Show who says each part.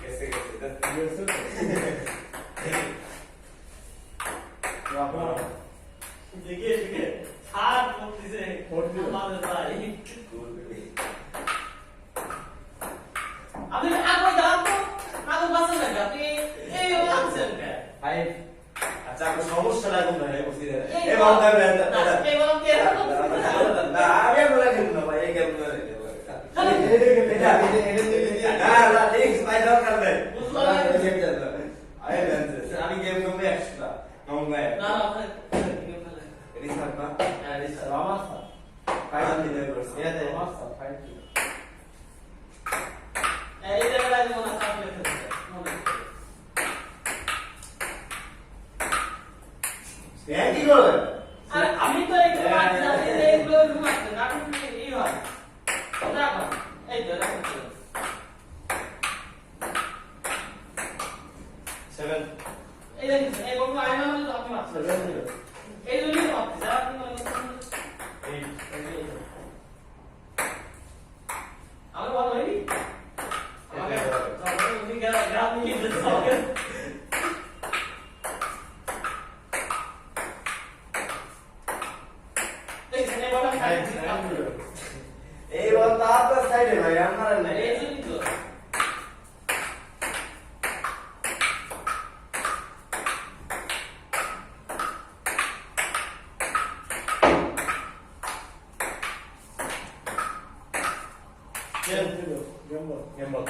Speaker 1: গেছে গেছে
Speaker 2: গেছে বাবা
Speaker 3: দেখে দেখে হাত পড়তেছে আমাদের ভাই আপনি আগে দাও তো আগে বাসা লাগা আপনি এই আনছেন কে
Speaker 2: ভাই
Speaker 1: আচ্ছা আপনি সমস্যাটা কোন ভাই বুঝতে দেন
Speaker 3: এই
Speaker 1: এই বাবা
Speaker 3: এই বলুন কে
Speaker 1: না আমি বলে দিন না ভাই এই কেমন করে
Speaker 2: এটা
Speaker 1: না না ঠিক ভাই দরকার নেই
Speaker 3: বুঝলাম
Speaker 1: আমি গেম করবে এক্সট্রা নন ভাই
Speaker 3: না না
Speaker 1: এটি স্যার না
Speaker 2: আমার স্যার
Speaker 1: ফাইনাল দিতে করছে
Speaker 2: এটা আমার স্যার ফাইন
Speaker 3: এই জায়গায় মনে থাকলে মনে
Speaker 1: কি করে
Speaker 3: আরে আমি তো এই বাদ যাচ্ছি এইগুলো ঘুমাচ্ছি না আপনি এই হয় দেখো এই তো দেখো
Speaker 1: 7
Speaker 3: এই দেখুন এই বলবো আই না হলে আপনি মারছেন এই জন্যই তো মারছি স্যার আপনি মনে করছেন আমি বলো এই আমাকে উনি গ্রাম নিয়ে যেতে হবে দেখছেন এই বলা খাই
Speaker 1: এই বল তো আপনার সাইডে ভাই আমার না
Speaker 3: এই জন্যই তো
Speaker 2: গেম বল